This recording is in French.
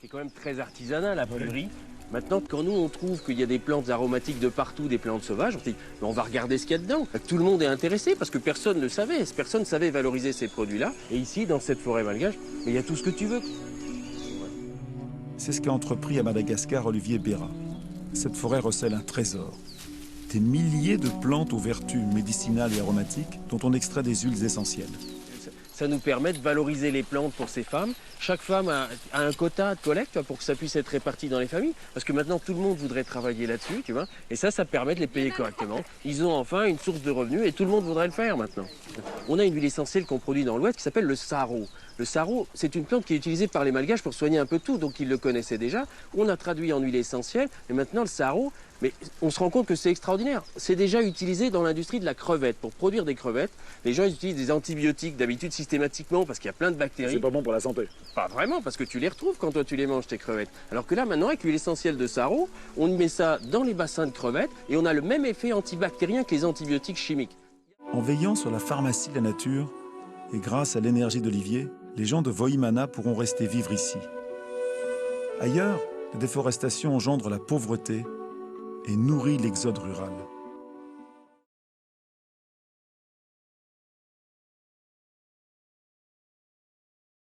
C'est quand même très artisanal, la prairie. Maintenant, quand nous, on trouve qu'il y a des plantes aromatiques de partout, des plantes sauvages, on se dit, mais on va regarder ce qu'il y a dedans. Tout le monde est intéressé parce que personne ne savait. Personne ne savait valoriser ces produits-là. Et ici, dans cette forêt malgache, mais il y a tout ce que tu veux. C'est ce qu'a entrepris à Madagascar Olivier Béra. Cette forêt recèle un trésor. Des milliers de plantes aux vertus médicinales et aromatiques dont on extrait des huiles essentielles. Ça nous permet de valoriser les plantes pour ces femmes. Chaque femme a un quota de collecte pour que ça puisse être réparti dans les familles. Parce que maintenant, tout le monde voudrait travailler là-dessus, tu vois. Et ça permet de les payer correctement. Ils ont enfin une source de revenus et tout le monde voudrait le faire maintenant. On a une huile essentielle qu'on produit dans l'Ouest qui s'appelle le saro. Le saro, c'est une plante qui est utilisée par les Malgaches pour soigner un peu tout, donc ils le connaissaient déjà. On a traduit en huile essentielle, et maintenant le saro, mais on se rend compte que c'est extraordinaire. C'est déjà utilisé dans l'industrie de la crevette. Pour produire des crevettes, les gens utilisent des antibiotiques d'habitude systématiquement parce qu'il y a plein de bactéries. C'est pas bon pour la santé. Pas vraiment, parce que tu les retrouves quand toi tu les manges, tes crevettes. Alors que là, maintenant, avec l'huile essentielle de saro, on met ça dans les bassins de crevettes et on a le même effet antibactérien que les antibiotiques chimiques. En veillant sur la pharmacie de la nature, et grâce à l'énergie d'Olivier, les gens de Voimana pourront rester vivre ici. Ailleurs, la déforestation engendre la pauvreté et nourrit l'exode rural.